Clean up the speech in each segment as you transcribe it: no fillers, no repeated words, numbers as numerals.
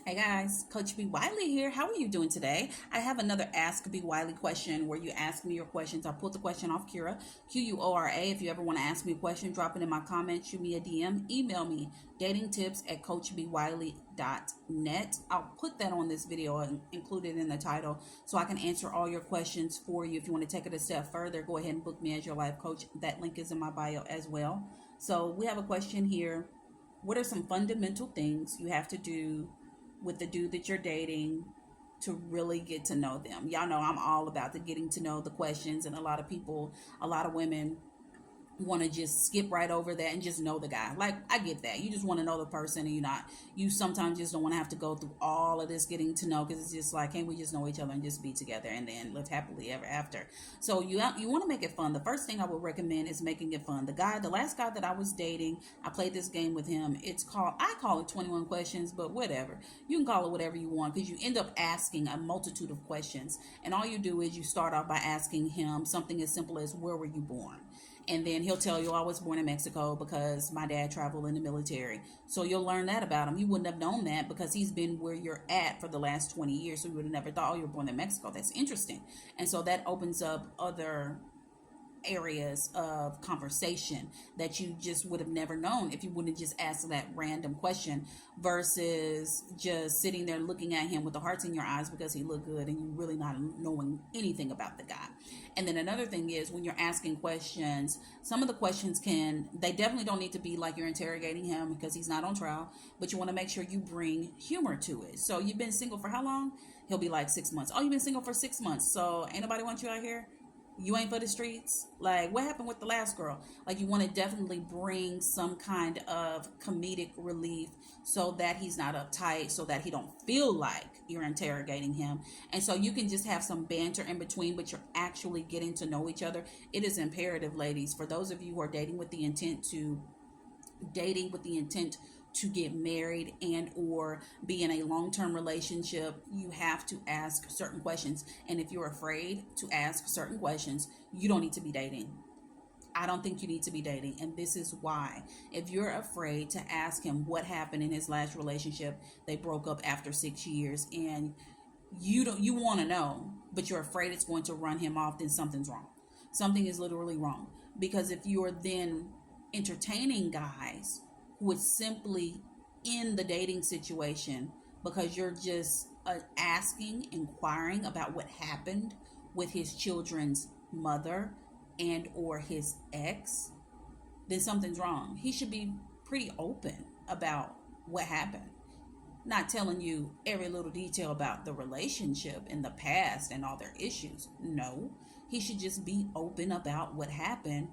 Hey guys, Coach B. Wiley here. How are you doing today? I have another Ask B. Wiley question where you ask me your questions. I put the question off Kira, Quora. If you ever want to ask me a question, drop it in my comments, shoot me a DM, email me, datingtips@coachbwiley.net. I'll put that on this video and include it in the title so I can answer all your questions for you. If you want to take it a step further, go ahead and book me as your life coach. That link is in my bio as well. So we have a question here. What are some fundamental things you have to do with the dude that you're dating to really get to know them? Y'all know I'm all about the getting to know the questions, and a lot of people, a lot of women want to just skip right over that and just know the guy. Like, I get that. You just want to know the person, and you sometimes just don't want to have to go through all of this getting to know, because it's just like, can't we just know each other and just be together and then live happily ever after? So you want to make it fun. The first thing I would recommend is making it fun. The last guy that I was dating, I played this game with him. I call it 21 questions, but whatever. You can call it whatever you want, because you end up asking a multitude of questions. And all you do is you start off by asking him something as simple as, where were you born? And then he'll tell you, I was born in Mexico because my dad traveled in the military. So you'll learn that about him. You wouldn't have known that because he's been where you're at for the last 20 years. So you would have never thought, oh, you were born in Mexico. That's interesting. And so that opens up other areas of conversation that you just would have never known if you wouldn't just ask that random question, versus just sitting there looking at him with the hearts in your eyes because he looked good and you really not knowing anything about the guy. And then another thing is, when you're asking questions, some of the questions they definitely don't need to be like you're interrogating him because he's not on trial, but you want to make sure you bring humor to it. So, you've been single for how long? He'll be like 6 months. Oh, you've been single for 6 months. So ain't nobody want you out here? You ain't for the streets? Like, what happened with the last girl? Like, you want to definitely bring some kind of comedic relief so that he's not uptight, so that he don't feel like you're interrogating him. And so you can just have some banter in between, but you're actually getting to know each other. It is imperative, ladies, for those of you who are dating with the intent to get married and or be in a long-term relationship, you have to ask certain questions. And if you're afraid to ask certain questions, you don't need to be dating. I don't think you need to be dating. And this is why. If you're afraid to ask him what happened in his last relationship, they broke up after 6 years, and you want to know, but you're afraid it's going to run him off, then something's wrong. Something is literally wrong. Because if you're then entertaining guys who is simply in the dating situation because you're just inquiring about what happened with his children's mother and or his ex, then something's wrong. He should be pretty open about what happened, not telling you every little detail about the relationship in the past and all their issues. No, he should just be open about what happened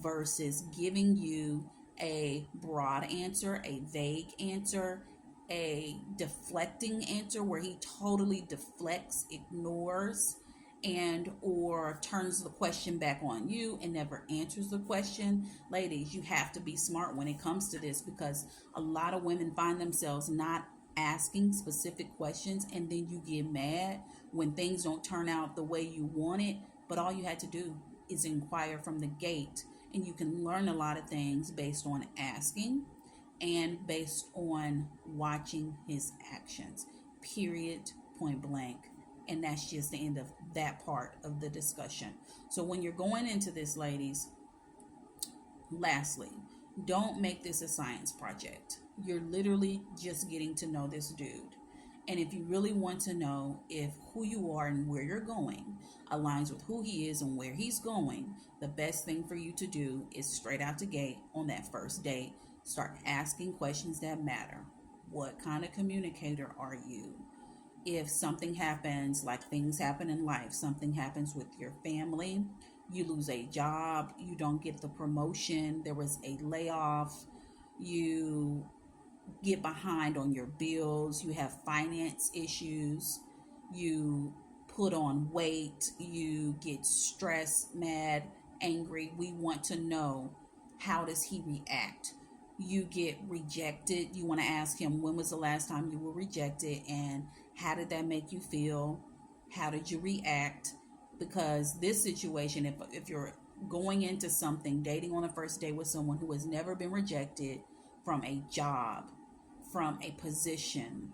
versus giving you a broad answer, a vague answer, a deflecting answer where he totally deflects, ignores, and or turns the question back on you and never answers the question. Ladies, you have to be smart when it comes to this, because a lot of women find themselves not asking specific questions, and then you get mad when things don't turn out the way you want it. But all you had to do is inquire from the gate, and you can learn a lot of things based on asking and based on watching his actions. Period. Point blank. And that's just the end of that part of the discussion. So when you're going into this, ladies, lastly, don't make this a science project. You're literally just getting to know this dude. And if you really want to know if who you are and where you're going aligns with who he is and where he's going, the best thing for you to do is straight out the gate on that first date, start asking questions that matter. What kind of communicator are you? If something happens, like things happen in life, something happens with your family, you lose a job, you don't get the promotion, there was a layoff, you get behind on your bills, you have finance issues, you put on weight, you get stressed, mad, angry. We want to know, how does he react? You get rejected, you want to ask him, when was the last time you were rejected, and how did that make you feel? How did you react? Because this situation, if you're going into something, dating on a first date with someone who has never been rejected from a job, from a position,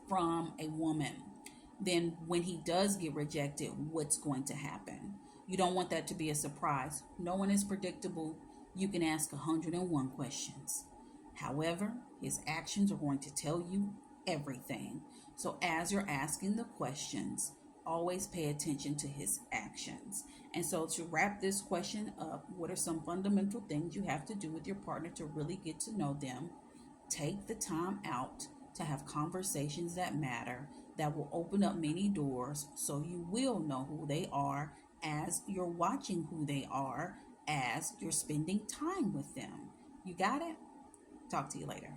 from a woman, then when he does get rejected, what's going to happen? You don't want that to be a surprise. No one is predictable. You can ask 101 questions. However, his actions are going to tell you everything. So as you're asking the questions, always pay attention to his actions. And so to wrap this question up, what are some fundamental things you have to do with your partner to really get to know them? Take the time out to have conversations that matter, that will open up many doors so you will know who they are as you're watching who they are, as you're spending time with them. You got it? Talk to you later.